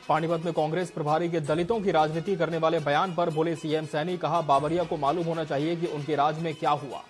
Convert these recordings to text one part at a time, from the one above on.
पानीपत में कांग्रेस प्रभारी के दलितों की राजनीति करने वाले बयान पर बोले सीएम सैनी। कहा, बाबरिया को मालूम होना चाहिए कि उनके राज में क्या हुआ।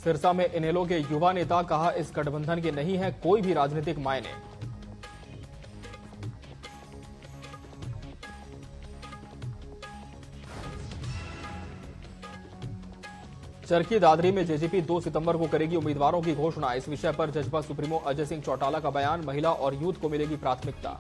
सिरसा में इनेलो के युवा नेता। कहा, इस गठबंधन के नहीं है कोई भी राजनीतिक मायने। चरखी दादरी में जेजेपी 2 सितंबर को करेगी उम्मीदवारों की घोषणा। इस विषय पर जजपा सुप्रीमो अजय सिंह चौटाला का बयान। महिला और यूथ को मिलेगी प्राथमिकता।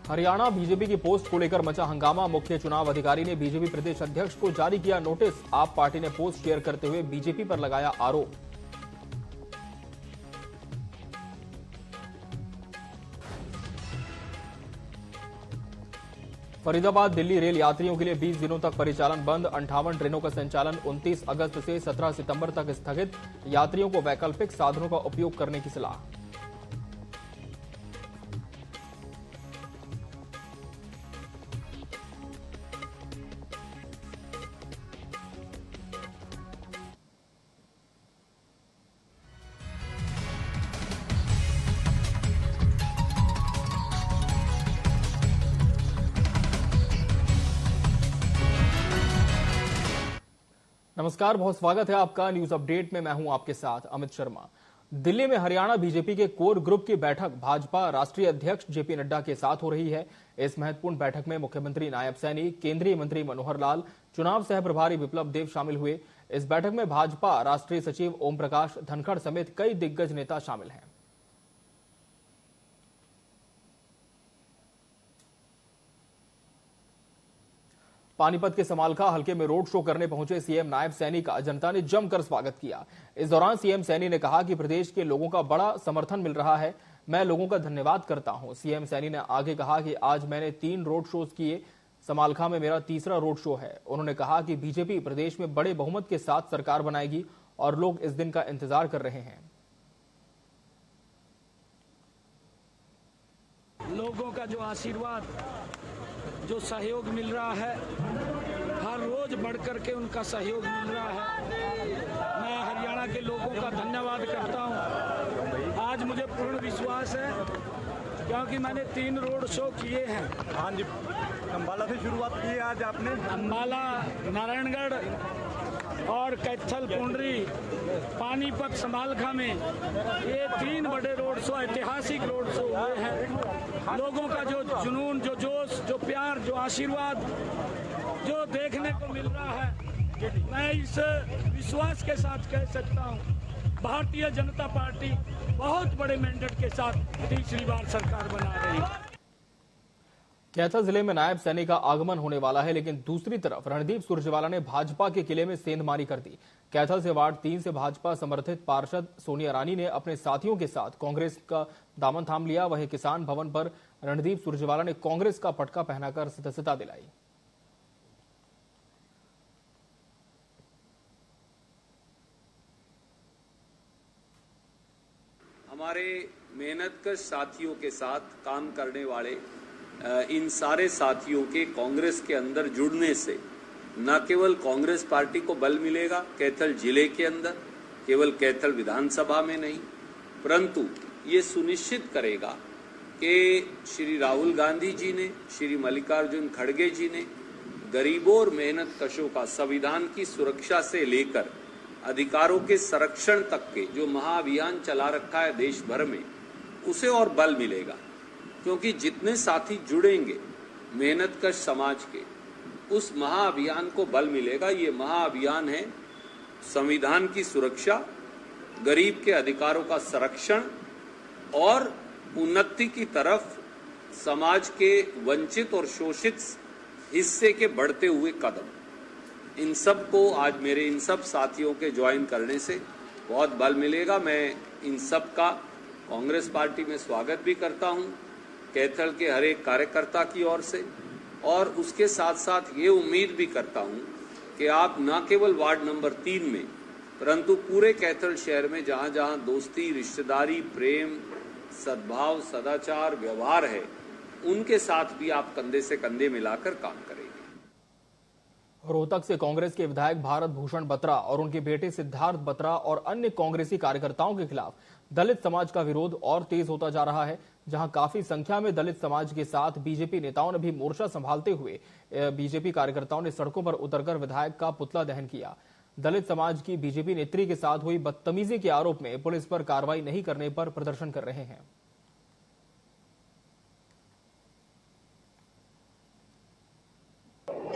हरियाणा बीजेपी की पोस्ट को लेकर मचा हंगामा। मुख्य चुनाव अधिकारी ने बीजेपी प्रदेश अध्यक्ष को जारी किया नोटिस। आप पार्टी ने पोस्ट शेयर करते हुए बीजेपी पर लगाया आरोप। फरीदाबाद दिल्ली रेल यात्रियों के लिए 20 दिनों तक परिचालन बंद। 58 ट्रेनों का संचालन 29 अगस्त से 17 सितंबर तक स्थगित। यात्रियों को वैकल्पिक साधनों का उपयोग करने की सलाह। नमस्कार, बहुत स्वागत है आपका न्यूज अपडेट में। मैं हूं आपके साथ अमित शर्मा। दिल्ली में हरियाणा बीजेपी के कोर ग्रुप की बैठक भाजपा राष्ट्रीय अध्यक्ष जेपी नड्डा के साथ हो रही है। इस महत्वपूर्ण बैठक में मुख्यमंत्री नायब सैनी, केंद्रीय मंत्री मनोहर लाल, चुनाव सह प्रभारी विप्लव देव शामिल हुए। इस बैठक में भाजपा राष्ट्रीय सचिव ओम प्रकाश धनखड़ समेत कई दिग्गज नेता शामिल हैं। पानीपत के समालखा हलके में रोड शो करने पहुंचे सीएम नायब सैनी का जनता ने जमकर स्वागत किया। इस दौरान सीएम सैनी ने कहा कि प्रदेश के लोगों का बड़ा समर्थन मिल रहा है। मैं लोगों का धन्यवाद करता हूं। सीएम सैनी ने आगे कहा कि आज मैंने 3 रोड शोज किए। समालखा में मेरा तीसरा रोड शो है। उन्होंने कहा कि बीजेपी प्रदेश में बड़े बहुमत के साथ सरकार बनाएगी और लोग इस दिन का इंतजार कर रहे हैं। लोगों का जो आशीर्वाद, जो सहयोग मिल रहा है, हर रोज बढ़कर के उनका सहयोग मिल रहा है। मैं हरियाणा के लोगों का धन्यवाद करता हूं। आज मुझे पूर्ण विश्वास है क्योंकि मैंने 3 रोड शो किए हैं। हाँ जी, अंबाला से शुरुआत की है आज आपने। अंबाला, नारायणगढ़ और कैथल, पुंडरी, पानीपत, समालखा में ये 3 बड़े रोड शो, ऐतिहासिक रोड शो हुए हैं। लोगों का जो जुनून, जो जोश, जो प्यार, जो आशीर्वाद जो देखने को मिल रहा है, मैं इस विश्वास के साथ कह सकता हूं, भारतीय जनता पार्टी बहुत बड़े मैंडेट के साथ तीसरी बार सरकार बना रही है। कैथल जिले में नायब सैनी का आगमन होने वाला है, लेकिन दूसरी तरफ रणदीप सुरजेवाला ने भाजपा के किले में सेंधमारी कर दी। कैथल से वार्ड 3 से भाजपा समर्थित पार्षद सोनिया रानी ने अपने साथियों के साथ कांग्रेस का दामन थाम लिया। वहीं किसान भवन पर रणदीप सुरजेवाला ने कांग्रेस का पटका पहनाकर सदस्यता दिलाई। हमारे मेहनतकश साथियों के साथ काम करने वाले इन सारे साथियों के कांग्रेस के अंदर जुड़ने से न केवल कांग्रेस पार्टी को बल मिलेगा कैथल जिले के अंदर, केवल कैथल विधानसभा में नहीं, परंतु ये सुनिश्चित करेगा कि श्री राहुल गांधी जी ने, श्री मल्लिकार्जुन खड़गे जी ने गरीबों और मेहनतकशों का संविधान की सुरक्षा से लेकर अधिकारों के संरक्षण तक के जो महाअभियान चला रखा है देश भर में, उसे और बल मिलेगा। क्योंकि जितने साथी जुड़ेंगे मेहनतकश समाज के, उस महाअभियान को बल मिलेगा। ये महाअभियान है संविधान की सुरक्षा, गरीब के अधिकारों का संरक्षण और उन्नति की तरफ समाज के वंचित और शोषित हिस्से के बढ़ते हुए कदम। इन सब को आज मेरे इन सब साथियों के ज्वाइन करने से बहुत बल मिलेगा। मैं इन सब का कांग्रेस पार्टी में स्वागत भी करता हूं कैथल के हर एक कार्यकर्ता की ओर से, और उसके साथ साथ ये उम्मीद भी करता हूं कि आप न केवल वार्ड नंबर 3 में परंतु पूरे कैथल शहर में जहां जहां दोस्ती, रिश्तेदारी, प्रेम, सद्भाव, सदाचार, व्यवहार है, उनके साथ भी आप कंधे से कंधे मिलाकर काम करेंगे। रोहतक से कांग्रेस के विधायक भारत भूषण बत्रा और उनके बेटे सिद्धार्थ बत्रा और अन्य कांग्रेसी कार्यकर्ताओं के खिलाफ दलित समाज का विरोध और तेज होता जा रहा है, जहां काफी संख्या में दलित समाज के साथ बीजेपी नेताओं ने भी मोर्चा संभालते हुए बीजेपी कार्यकर्ताओं ने सड़कों पर उतरकर विधायक का पुतला दहन किया। दलित समाज की बीजेपी नेत्री के साथ हुई बदतमीजी के आरोप में पुलिस पर कार्रवाई नहीं करने पर प्रदर्शन कर रहे हैं।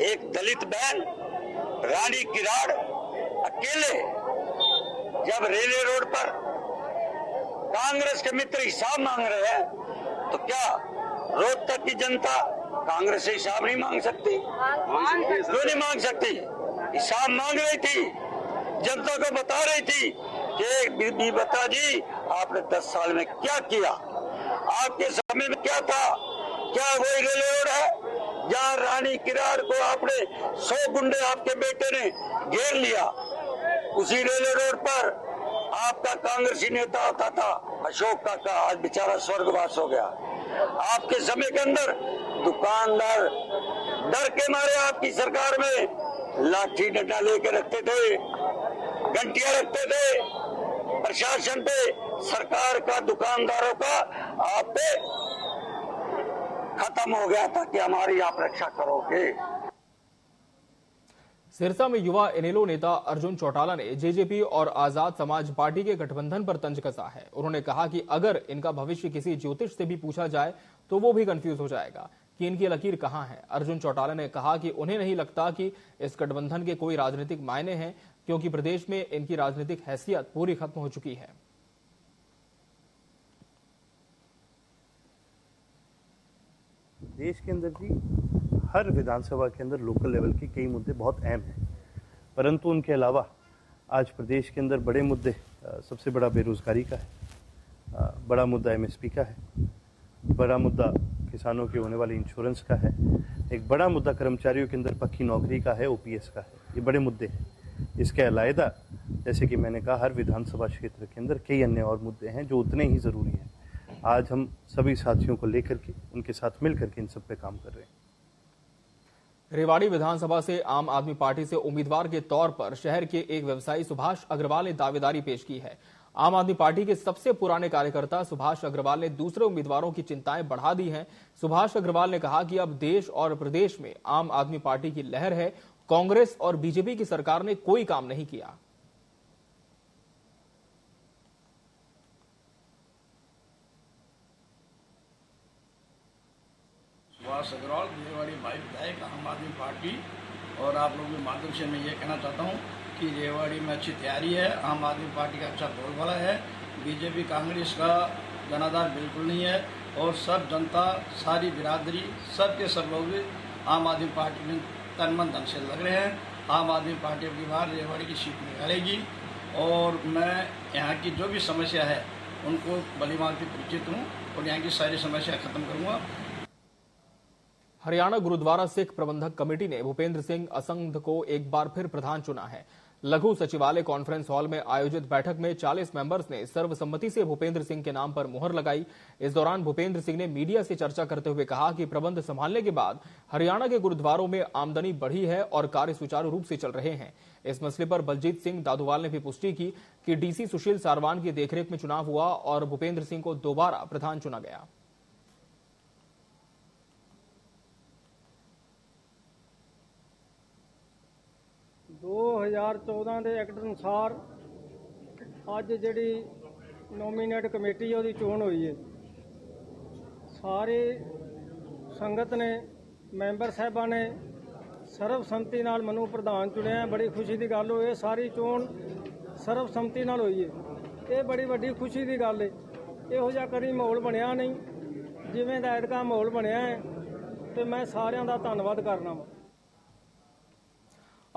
एक दलित बहन रानी किराड़ अकेले जब रेलवे रोड पर कांग्रेस के मित्र हिसाब मांग रहे हैं, तो क्या रोहतक की जनता कांग्रेस से हिसाब नहीं मांग सकती? क्यों नहीं मांग सकती? हिसाब मांग रही थी, जनता को बता रही थी कि बीबी बता जी आपने 10 साल में क्या किया, आपके समय में क्या था? क्या वही रेलवे रोड है जहाँ रानी किराड़ को आपने 100 गुंडे आपके बेटे ने घेर लिया? उसी रेलवे रोड पर आपका कांग्रेसी नेता होता था अशोक काका, आज बेचारा स्वर्गवास हो गया। आपके समय के अंदर दुकानदार डर के मारे आपकी सरकार में लाठी डंडा लेके रखते थे, घंटियां रखते थे। प्रशासन पे, सरकार का, दुकानदारों का आप पे खत्म हो गया था कि हमारी आप रक्षा करोगे। सिरसा में युवा इनेलो नेता अर्जुन चौटाला ने जेजेपी और आजाद समाज पार्टी के गठबंधन पर तंज कसा है। उन्होंने कहा कि अगर इनका भविष्य किसी ज्योतिष से भी पूछा जाए तो वो भी कंफ्यूज हो जाएगा कि इनकी लकीर कहां है। अर्जुन चौटाला ने कहा कि उन्हें नहीं लगता कि इस गठबंधन के कोई राजनीतिक मायने हैं, क्योंकि प्रदेश में इनकी राजनीतिक हैसियत पूरी खत्म हो चुकी है। देश के अंदर जी हर विधानसभा के अंदर लोकल लेवल के कई मुद्दे बहुत अहम हैं, परंतु उनके अलावा आज प्रदेश के अंदर बड़े मुद्दे, सबसे बड़ा बेरोजगारी का है, बड़ा मुद्दा एमएसपी का है, बड़ा मुद्दा किसानों के होने वाले इंश्योरेंस का है, एक बड़ा मुद्दा कर्मचारियों के अंदर पक्की नौकरी का है, ओपीएस का है। ये बड़े मुद्दे हैं। इसके अलावा जैसे कि मैंने कहा हर विधानसभा क्षेत्र के अंदर कई अन्य और मुद्दे हैं जो उतने ही ज़रूरी हैं। आज हम सभी साथियों को लेकर के, उनके साथ मिलकर के इन सब पे काम कर रहे हैं। रेवाड़ी विधानसभा से आम आदमी पार्टी से उम्मीदवार के तौर पर शहर के एक व्यवसायी सुभाष अग्रवाल ने दावेदारी पेश की है। आम आदमी पार्टी के सबसे पुराने कार्यकर्ता सुभाष अग्रवाल ने दूसरे उम्मीदवारों की चिंताएं बढ़ा दी हैं। सुभाष अग्रवाल ने कहा कि अब देश और प्रदेश में आम आदमी पार्टी की लहर है, कांग्रेस और बीजेपी की सरकार ने कोई काम नहीं किया। सुभाष अग्रवाल, रेवाड़ी भाई विधायक आम आदमी पार्टी, और आप लोगों के माध्यम से मैं ये कहना चाहता हूँ कि रेवाड़ी में अच्छी तैयारी है, आम आदमी पार्टी का अच्छा बोलबाला है, बीजेपी कांग्रेस का जनाधार बिल्कुल नहीं है, और सब जनता, सारी बिरादरी, सब लोग आम आदमी पार्टी में तन मन धन से लग रहे हैं। आम आदमी पार्टी अब की बार रेवाड़ी की सीट निकालेगी, और मैं यहाँ की जो भी समस्या है उनको भलीभांति से परिचित हूँ और यहाँ की सारी समस्या खत्म करूँगा। हरियाणा गुरुद्वारा सिख प्रबंधक कमेटी ने भूपेंद्र सिंह असंध को एक बार फिर प्रधान चुना है। लघु सचिवालय कॉन्फ्रेंस हॉल में आयोजित बैठक में 40 मेंबर्स ने सर्वसम्मति से भूपेंद्र सिंह के नाम पर मुहर लगाई। इस दौरान भूपेंद्र सिंह ने मीडिया से चर्चा करते हुए कहा कि प्रबंध संभालने के बाद हरियाणा के गुरुद्वारों में आमदनी बढ़ी है और कार्य सुचारू रूप से चल रहे हैं। इस मसले पर बलजीत सिंह दादूवाल ने भी पुष्टि की कि डीसी सुशील सारवान की देखरेख में चुनाव हुआ और भूपेंद्र सिंह को दोबारा प्रधान चुना गया। 2014 ਦੇ ਐਕਟ ਅਨੁਸਾਰ ਅੱਜ ਜਿਹੜੀ ਨੋਮੀਨੇਟ ਕਮੇਟੀ ਉਹਦੀ ਚੋਣ ਹੋਈ ਹੈ। ਸਾਰੇ ਸੰਗਤ ਨੇ, ਮੈਂਬਰ ਸਾਹਿਬਾਂ ਨੇ ਸਰਬਸੰਮਤੀ ਨਾਲ ਮੈਨੂੰ ਪ੍ਰਧਾਨ ਚੁਣਿਆ। ਬੜੀ ਖੁਸ਼ੀ ਦੀ ਗੱਲ ਹੋਈ। ਸਾਰੀ ਚੋਣ ਸਰਬਸੰਮਤੀ ਨਾਲ ਹੋਈ ਹੈ। ਇਹ ਬੜੀ ਵੱਡੀ ਖੁਸ਼ੀ ਦੀ ਗੱਲ ਹੈ। ਇਹੋ ਜਿਹਾ ਕਦੀ ਮਾਹੌਲ ਬਣਿਆ ਨਹੀਂ ਜਿਵੇਂ ਦਾ ਐਤਕਾਂ ਮਾਹੌਲ ਬਣਿਆ ਹੈ, ਤੇ ਮੈਂ ਸਾਰਿਆਂ ਦਾ ਧੰਨਵਾਦ ਕਰਨਾ।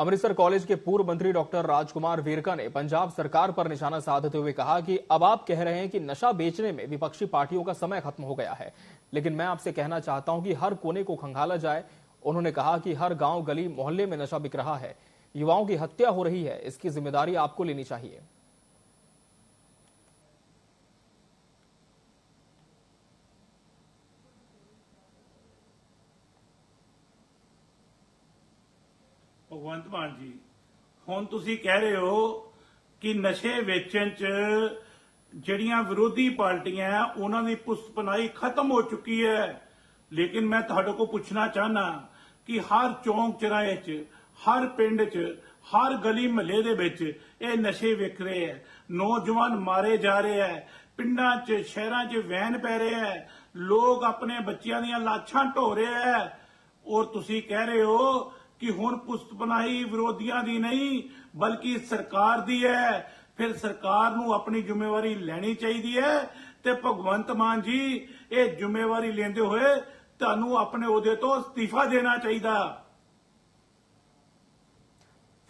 अमृतसर कॉलेज के पूर्व मंत्री डॉक्टर राजकुमार वेरका ने पंजाब सरकार पर निशाना साधते हुए कहा कि अब आप कह रहे हैं कि नशा बेचने में विपक्षी पार्टियों का समय खत्म हो गया है, लेकिन मैं आपसे कहना चाहता हूं कि हर कोने को खंगाला जाए। उन्होंने कहा कि हर गांव गली मोहल्ले में नशा बिक रहा है, युवाओं की हत्या हो रही है, इसकी जिम्मेदारी आपको लेनी चाहिए। ਭਗਵੰਤ ਮਾਨ ਜੀ, ਹੁਣ ਤੁਸੀਂ ਕਹਿ ਰਹੇ ਹੋ ਕਿ ਨਸ਼ੇ ਵੇਚਣ 'ਚ ਜਿਹੜੀਆਂ ਵਿਰੋਧੀ ਪਾਰਟੀਆਂ ਉਹਨਾਂ ਦੀ ਪੁਸਤਪਨਾਈ ਖਤਮ ਹੋ ਚੁੱਕੀ ਹੈ, ਲੇਕਿਨ ਮੈਂ ਤੁਹਾਡੇ ਕੋਲ ਪੁੱਛਣਾ ਚਾਹਨਾ ਕਿ ਹਰ ਚੌਂਕ ਚੌਰਾਹੇ 'ਚ, ਹਰ ਪਿੰਡ 'ਚ, ਹਰ ਗਲੀ ਮਹੱਲੇ ਦੇ ਵਿੱਚ ਇਹ ਨਸ਼ੇ ਵਿਕ ਰਹੇ ਹੈ, ਨੌਜਵਾਨ ਮਾਰੇ ਜਾ ਰਹੇ ਹੈ, ਪਿੰਡਾਂ 'ਚ ਸ਼ਹਿਰਾਂ 'ਚ ਵੈਨ ਪੈ ਰਹੇ ਹੈ, ਲੋਕ ਆਪਣੇ ਬੱਚਿਆਂ ਦੀਆਂ ਲਾਸ਼ਾਂ ਢੋ ਰਹੇ ਹੈ, ਔਰ ਤੁਸੀਂ ਕਹਿ ਰਹੇ ਹੋ कि हुण पुस्तपनाई विरोधियों की नहीं बल्कि सरकार की है। फिर सरकार नूं अपनी जिम्मेवारी लैनी चाहिए है ते भगवंत मान जी ये जिम्मेवारी लेंदे हुए तुहानूं अपने ओहदे तो इस्तीफा देना चाहिए।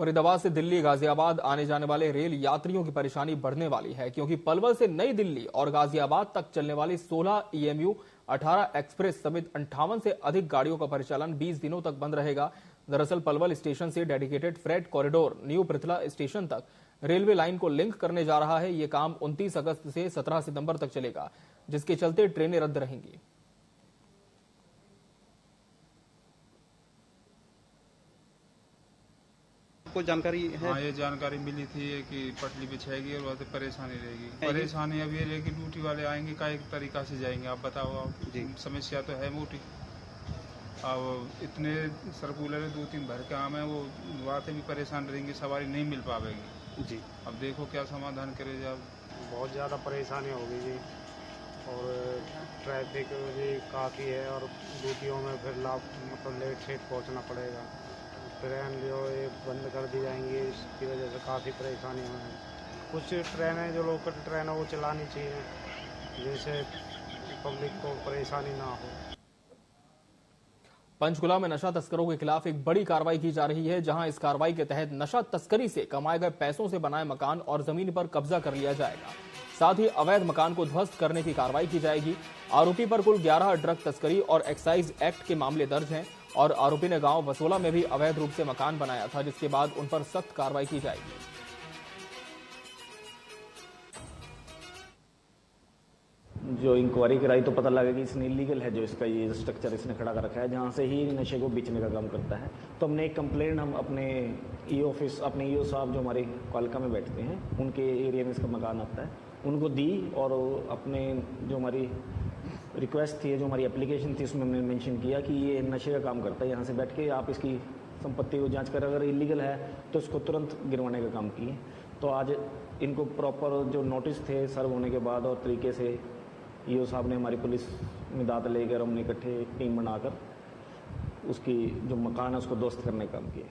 फरीदाबाद से दिल्ली गाजियाबाद आने जाने वाले रेल यात्रियों की परेशानी बढ़ने वाली है, क्योंकि पलवल से नई दिल्ली और गाजियाबाद तक चलने वाली 16 EMU 18 एक्सप्रेस समेत 58 से अधिक गाड़ियों का परिचालन 20 दिनों तक बंद रहेगा। दरअसल पलवल स्टेशन से dedicated freight corridor new Prithla station तक रेलवे लाइन को लिंक करने जा रहा है। ये काम 29 अगस्त से 17 सितंबर तक चलेगा, जिसके चलते ट्रेनें रद्द रहेंगी। कोई जानकारी है? हाँ, ये जानकारी मिली थी कि पटरी बिछाएगी और वहाँ से परेशानी रहेगी। परेशानी अब ये रहेगी ड्यूटी वाले आएंगे का एक तरीका से जाएंगे। आप बताओ, आप समस्या तो है मोटी। अब इतने सर्कुलर 2-3 भर के आम है, वो बातें भी परेशान रहेंगी, सवारी नहीं मिल पाएगी जी। अब देखो क्या समाधान करे जाए। बहुत ज़्यादा परेशानी होगी जी, और ट्रैफिक भी काफ़ी है, और ड्यूटियों में फिर मतलब लेट से पहुँचना पड़ेगा। ट्रेन जो ये बंद कर दी जाएंगी, इसकी वजह से काफ़ी परेशानी है। कुछ ट्रेनें जो लोकल ट्रेन है वो चलानी चाहिए, जिससे पब्लिक को परेशानी ना हो। पंचकुला में नशा तस्करों के खिलाफ एक बड़ी कार्रवाई की जा रही है, जहां इस कार्रवाई के तहत नशा तस्करी से कमाए गए पैसों से बनाए मकान और जमीन पर कब्जा कर लिया जाएगा। साथ ही अवैध मकान को ध्वस्त करने की कार्रवाई की जाएगी। आरोपी पर कुल 11 ड्रग तस्करी और एक्साइज एक्ट के मामले दर्ज हैं, और आरोपी ने गांव वसोला में भी अवैध रूप से मकान बनाया था, जिसके बाद उन पर सख्त कार्रवाई की जाएगी। जो इंक्वायरी कराई तो पता लगा कि इसने इलीगल है, जो इसका ये स्ट्रक्चर इसने खड़ा कर रखा है, जहाँ से ही नशे को बेचने का काम करता है। तो हमने एक कंप्लेंट हम अपने ऑफिस, अपने ईओ साहब जो हमारे कालका में बैठते हैं, उनके एरिया में इसका मकान आता है, उनको दी, और अपने जो हमारी रिक्वेस्ट थी, जो हमारी एप्लीकेशन थी, उसमें हमने मेंशन किया कि ये नशे का काम करता है, यहाँ से बैठ के आप इसकी संपत्ति को जांच कर अगर इलीगल है तो इसको तुरंत गिरवाने का काम किए। तो आज इनको प्रॉपर जो नोटिस थे सर्व होने के बाद और तरीके से ईओ साहब ने हमारी पुलिस में दाद लेकर हमने इकट्ठे एक टीम बनाकर उसकी जो मकान है उसको ध्वस्त करने का काम किया।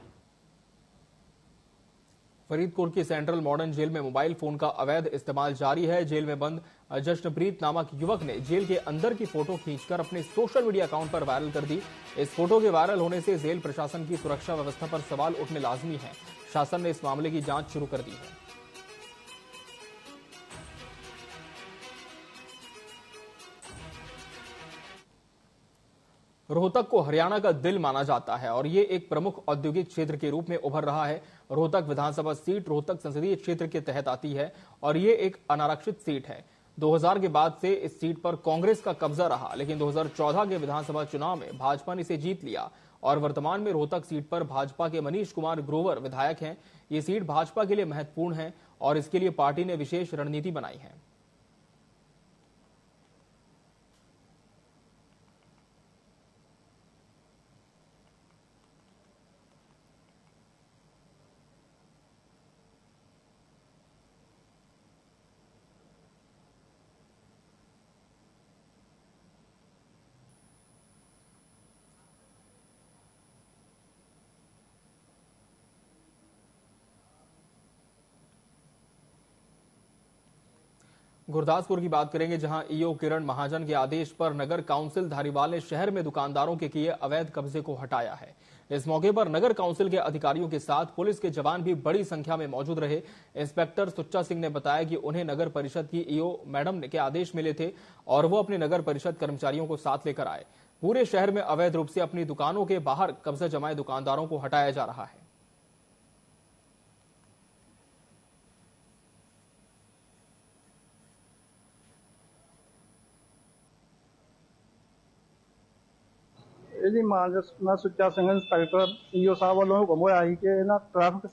फरीदकोट की सेंट्रल मॉडर्न जेल में मोबाइल फोन का अवैध इस्तेमाल जारी है। जेल में बंद जश्नप्रीत नामक युवक ने जेल के अंदर की फोटो खींचकर अपने सोशल मीडिया अकाउंट पर वायरल कर दी। इस फोटो के वायरल होने से जेल प्रशासन की सुरक्षा व्यवस्था पर सवाल उठने लाजमी है। शासन ने इस मामले की जांच शुरू कर दी है। रोहतक को हरियाणा का दिल माना जाता है और ये एक प्रमुख औद्योगिक क्षेत्र के रूप में उभर रहा है। रोहतक विधानसभा सीट रोहतक संसदीय क्षेत्र के तहत आती है और ये एक अनारक्षित सीट है। 2000 के बाद से इस सीट पर कांग्रेस का कब्जा रहा, लेकिन 2014 के विधानसभा चुनाव में भाजपा ने इसे जीत लिया और वर्तमान में रोहतक सीट पर भाजपा के मनीष कुमार ग्रोवर विधायक हैं। ये सीट भाजपा के लिए महत्वपूर्ण है और इसके लिए पार्टी ने विशेष रणनीति बनाई है। गुरदासपुर की बात करेंगे, जहां ईओ किरण महाजन के आदेश पर नगर काउंसिल धारीवाल ने शहर में दुकानदारों के किए अवैध कब्जे को हटाया है। इस मौके पर नगर काउंसिल के अधिकारियों के साथ पुलिस के जवान भी बड़ी संख्या में मौजूद रहे। इंस्पेक्टर सुच्चा सिंह ने बताया कि उन्हें नगर परिषद की ईओ मैडम के आदेश मिले थे और वो अपने नगर परिषद कर्मचारियों को साथ लेकर आए। पूरे शहर में अवैध रूप से अपनी दुकानों के बाहर कब्जा जमाए दुकानदारों को हटाया जा रहा है। ਇਹਦੀ ਮਾਨਯੋਗ ਸੁੱਚਾ ਸਿੰਘ ਇੰਸਪੈਕਟਰ ਈਓ ਸਾਹਿਬ ਵੱਲੋਂ ਹੁਕਮ ਹੋਇਆ ਸੀ ਕਿ ਇਹਨਾਂ ਟ੍ਰੈਫਿਕ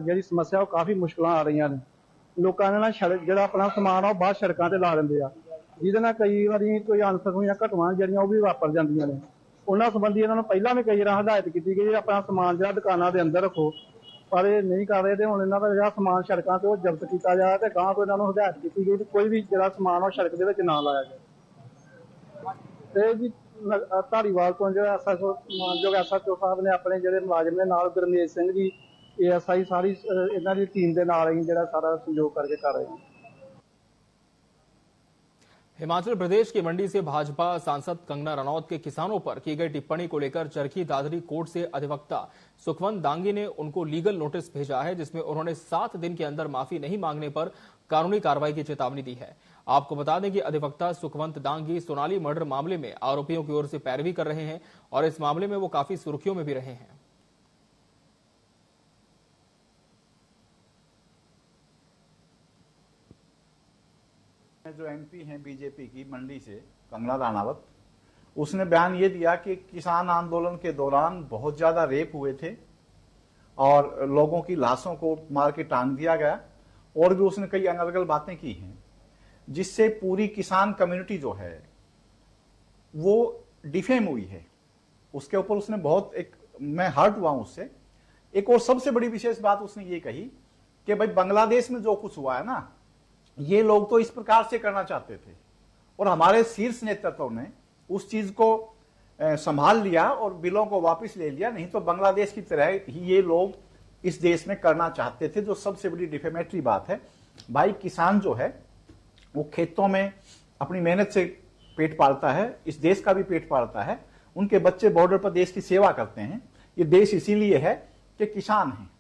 ਜਿਹੜੀ ਸਮੱਸਿਆ ਉਹ ਕਾਫੀ ਮੁਸ਼ਕਲਾਂ ਆ ਰਹੀਆਂ ਨੇ। ਲੋਕਾਂ ਨੇ ਨਾ ਜਿਹੜਾ ਆਪਣਾ ਸਮਾਨ ਆ ਉਹ ਬਾਹਰ ਸੜਕਾਂ ਤੇ ਲਾ ਦਿੰਦੇ ਆ, ਜਿਹਦੇ ਨਾਲ ਕਈ ਵਾਰੀ ਕੋਈ ਅਣਸਖੀਆਂ ਘਟਨਾਵਾਂ ਜਿਹੜੀਆਂ ਉਹ ਵੀ ਵਾਪਰ ਜਾਂਦੀਆਂ ਨੇ। ਉਹਨਾਂ ਸੰਬੰਧੀ ਇਹਨਾਂ ਨੂੰ ਪਹਿਲਾਂ ਵੀ ਕਈ ਵਾਰ ਹਦਾਇਤ ਕੀਤੀ ਗਈ ਆਪਣਾ ਸਮਾਨ ਜਿਹੜਾ ਦੁਕਾਨਾਂ ਦੇ ਅੰਦਰ ਰੱਖੋ, ਪਰ ਇਹ ਨਹੀਂ ਕਰ ਰਹੇ। ਤੇ ਹੁਣ ਇਹਨਾਂ ਦਾ ਜਿਹੜਾ ਸਮਾਨ ਸੜਕਾਂ ਤੇ ਉਹ ਜ਼ਬਤ ਕੀਤਾ ਜਾਏ ਤੇ ਗਾਂਹ ਤੋਂ ਇਹਨਾਂ ਨੂੰ ਹਦਾਇਤ ਕੀਤੀ ਗਈ ਕਿ ਕੋਈ ਵੀ ਜਿਹੜਾ ਸਮਾਨ ਉਹ ਸੜਕ ਦੇ ਵਿੱਚ ਨਾ ਲਾਇਆ ਜਾਏ। ਤੇ ਜੀ ਧਾਰੀਵਾਲ ਤੋਂ ਜਿਹੜਾ ਐਸਐਚਓ ਮਾਨਯੋਗ ਐਸਐਚਓ ਸਾਹਿਬ ਨੇ ਆਪਣੇ ਜਿਹੜੇ ਮੁਲਾਜ਼ਮ ਨੇ ਨਾਲ ਗੁਰਮੇਜ ਸਿੰਘ ਜੀ ਏਐਸਆਈ ਸਾਰੀ ਇਹਨਾਂ ਦੀ ਟੀਮ ਦੇ ਨਾਲ ਹੀ ਜਿਹੜਾ सारा सहयोग करके कर रहे हैं। हिमाचल प्रदेश की मंडी से भाजपा सांसद कंगना रनौत के किसानों पर की गई टिप्पणी को लेकर चरखी दादरी कोर्ट से अधिवक्ता सुखवंत दांगी ने उनको लीगल नोटिस भेजा है, जिसमें उन्होंने 7 दिन के अंदर माफी नहीं मांगने पर कानूनी कार्रवाई की चेतावनी दी है। आपको बता दें कि अधिवक्ता सुखवंत दांगी सोनाली मर्डर मामले में आरोपियों की ओर से पैरवी कर रहे हैं और इस मामले में वो काफी सुर्खियों में भी रहे हैं। जो एमपी हैं बीजेपी की मंडी से कंगना रनावत, उसने बयान ये दिया कि किसान आंदोलन के दौरान बहुत ज्यादा रेप हुए थे और लोगों की लाशों को मार के टांग दिया गया, और भी उसने कई अनर्गल बातें की हैं जिससे पूरी किसान कम्युनिटी जो है वो डिफेम हुई है। उसके ऊपर उसने बहुत मैं हर्ट हुआ हूं उससे। एक और सबसे बड़ी विशेष बात उसने ये कही कि भाई बांग्लादेश में जो कुछ हुआ है ना, ये लोग तो इस प्रकार से करना चाहते थे और हमारे शीर्ष नेतृत्व ने उस चीज को संभाल लिया और बिलों को वापस ले लिया, नहीं तो बांग्लादेश की तरह ही ये लोग इस देश में करना चाहते थे। जो सबसे बड़ी डिफेमेटरी बात है, भाई किसान जो है वो खेतों में अपनी मेहनत से पेट पालता है, इस देश का भी पेट पालता है, उनके बच्चे बॉर्डर पर देश की सेवा करते हैं। ये देश इसीलिए है कि किसान हैं।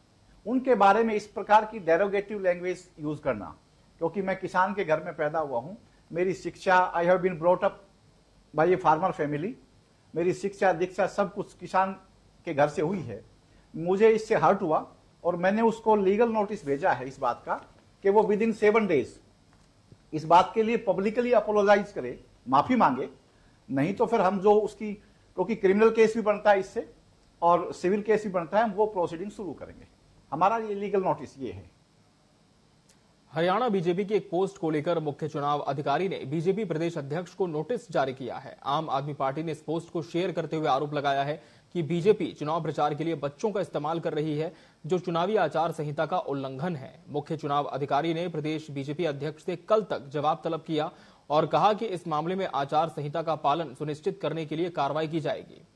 उनके बारे में इस प्रकार की डेरोगेटिव लैंग्वेज यूज करना, क्योंकि मैं किसान के घर में पैदा हुआ हूं, मेरी शिक्षा, I have been brought up by a farmer family, मेरी शिक्षा दीक्षा सब कुछ किसान के घर से हुई है। मुझे इससे हर्ट हुआ और मैंने उसको लीगल नोटिस भेजा है इस बात का कि वो विद इन 7 डेज इस बात के लिए पब्लिकली अपोलोजाइज करे, माफी मांगे, नहीं तो फिर हम जो उसकी, क्योंकि क्रिमिनल केस भी बनता है इससे और सिविल केस भी बनता है, हम वो प्रोसीडिंग शुरू करेंगे। हमारा ये लीगल नोटिस ये है। हरियाणा बीजेपी की एक पोस्ट को लेकर मुख्य चुनाव अधिकारी ने बीजेपी प्रदेश अध्यक्ष को नोटिस जारी किया है। आम आदमी पार्टी ने इस पोस्ट को शेयर करते हुए आरोप लगाया है कि बीजेपी चुनाव प्रचार के लिए बच्चों का इस्तेमाल कर रही है, जो चुनावी आचार संहिता का उल्लंघन है। मुख्य चुनाव अधिकारी ने प्रदेश बीजेपी अध्यक्ष से कल तक जवाब तलब किया और कहा कि इस मामले में आचार संहिता का पालन सुनिश्चित करने के लिए कार्रवाई की जाएगी।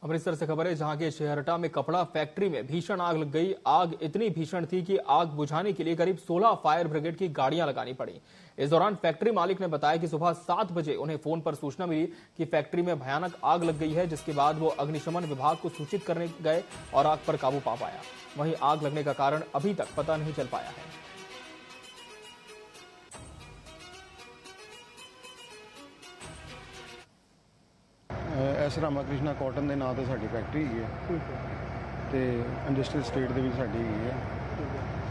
अमृतसर से खबर है, जहां के शेहरटा में कपड़ा फैक्ट्री में भीषण आग लग गई। आग इतनी भीषण थी कि आग बुझाने के लिए करीब 16 फायर ब्रिगेड की गाड़ियां लगानी पड़ी। इस दौरान फैक्ट्री मालिक ने बताया कि सुबह 7 बजे उन्हें फोन पर सूचना मिली कि फैक्ट्री में भयानक आग लग गई है, जिसके बाद वो अग्निशमन विभाग को सूचित करने गए और आग पर काबू पा पाया। वहीं आग लगने का कारण अभी तक पता नहीं चल पाया है। एस रामाकृष्णा कॉटन के नाम से साड़ी फैक्ट्री है, तो इंडस्ट्रियल स्टेट के भी साड़ी है।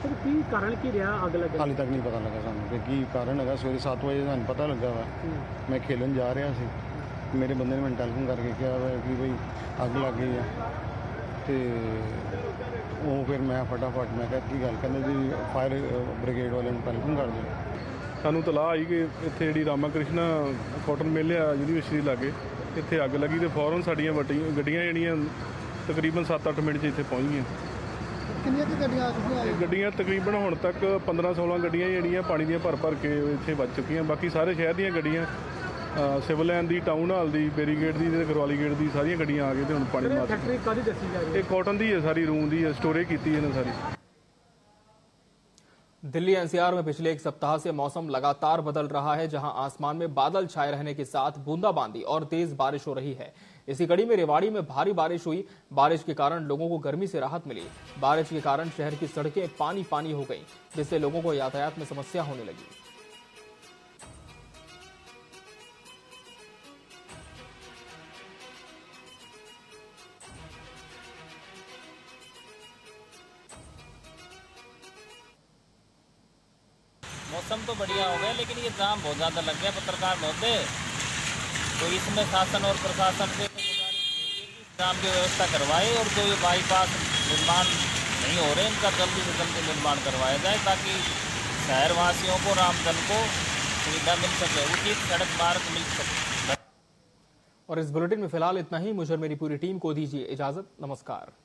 सर की कारण की रहा अग लगे? हाले तक नहीं पता लगा सानू कि कारण है। सवेरे 7 बजे सानू पता लगा वा, मैं खेलन जा रहा सी, मेरे बंदे ने मैंने टेलीफोन करके कहा है कि भाई अग लग गई है। तो वो फिर मैं फटाफट मैं कहा की गल कहते जी फायर ब्रिगेड वाले टेलीफोन कर दिया। ਸਾਨੂੰ ਤਲਾਹ ਆਈ ਕਿ ਇੱਥੇ ਜਿਹੜੀ ਰਾਮਾ ਕ੍ਰਿਸ਼ਨਾ ਕਾਟਨ ਮਿਲ ਆ ਯੂਨੀਵਰਸਿਟੀ ਲਾਗੇ ਇੱਥੇ ਅੱਗ ਲੱਗੀ ਤੇ ਫੌਰਨ ਸਾਡੀਆਂ ਗੱਡੀਆਂ ਜਿਹੜੀਆਂ ਤਕਰੀਬਨ 7-8 ਮਿੰਟ 'ਚ ਇੱਥੇ ਪਹੁੰਚ ਗਈਆਂ। ਕਿੰਨੀਆਂ ਕਿ ਗੱਡੀਆਂ ਆ ਚੁੱਕੀਆਂ? ਗੱਡੀਆਂ ਤਕਰੀਬਨ ਹੁਣ ਤੱਕ 15-16 ਗੱਡੀਆਂ ਜਿਹੜੀਆਂ ਪਾਣੀ ਦੀਆਂ ਭਰ ਕੇ ਇੱਥੇ ਵੱਜ ਚੁੱਕੀਆਂ। ਬਾਕੀ ਸਾਰੇ ਸ਼ਹਿਰ ਦੀਆਂ ਗੱਡੀਆਂ ਸਿਵਲ ਲਾਈਨ ਦੀ, ਟਾਊਨ ਹਾਲ ਦੀ, ਬੈਰੀਗੇਡ ਦੀ ਤੇ ਗਰਵਾਲੀ ਗੇਟ ਦੀ ਸਾਰੀਆਂ ਗੱਡੀਆਂ ਆ ਗਏ ਤੇ ਹੁਣ ਪਾਣੀ ਮਾਰ। ਫੈਕਟਰੀ ਕਾਹਦੀ ਦੱਸੀ ਜਾ ਰਹੀ ਹੈ? ਇਹ ਕਾਟਨ ਦੀ ਹੈ, ਸਾਰੀ रूम ਦੀ ਹੈ, स्टोरेज की है सारी। दिल्ली एनसीआर में पिछले एक सप्ताह से मौसम लगातार बदल रहा है, जहां आसमान में बादल छाए रहने के साथ बूंदाबांदी और तेज बारिश हो रही है। इसी कड़ी में रेवाड़ी में भारी बारिश हुई। बारिश के कारण लोगों को गर्मी से राहत मिली। बारिश के कारण शहर की सड़कें पानी पानी हो गई, जिससे लोगों को यातायात में समस्या होने लगी। मौसम तो बढ़िया हो गया, लेकिन ये जाम बहुत ज़्यादा लग गया पत्रकार महोदय। तो इसमें शासन और प्रशासन से तो गुजारिश है कि जाम की व्यवस्था करवाए और जो ये बाईपास निर्माण नहीं हो रहे इनका जल्दी से जल्दी निर्माण करवाया जाए, ताकि शहरवासियों को, रामजन को सुविधा मिल सके, उचित सड़क मार्ग मिल सके। और इस बुलेटिन में फिलहाल इतना ही। मुझे और मेरी पूरी टीम को दीजिए इजाजत। नमस्कार।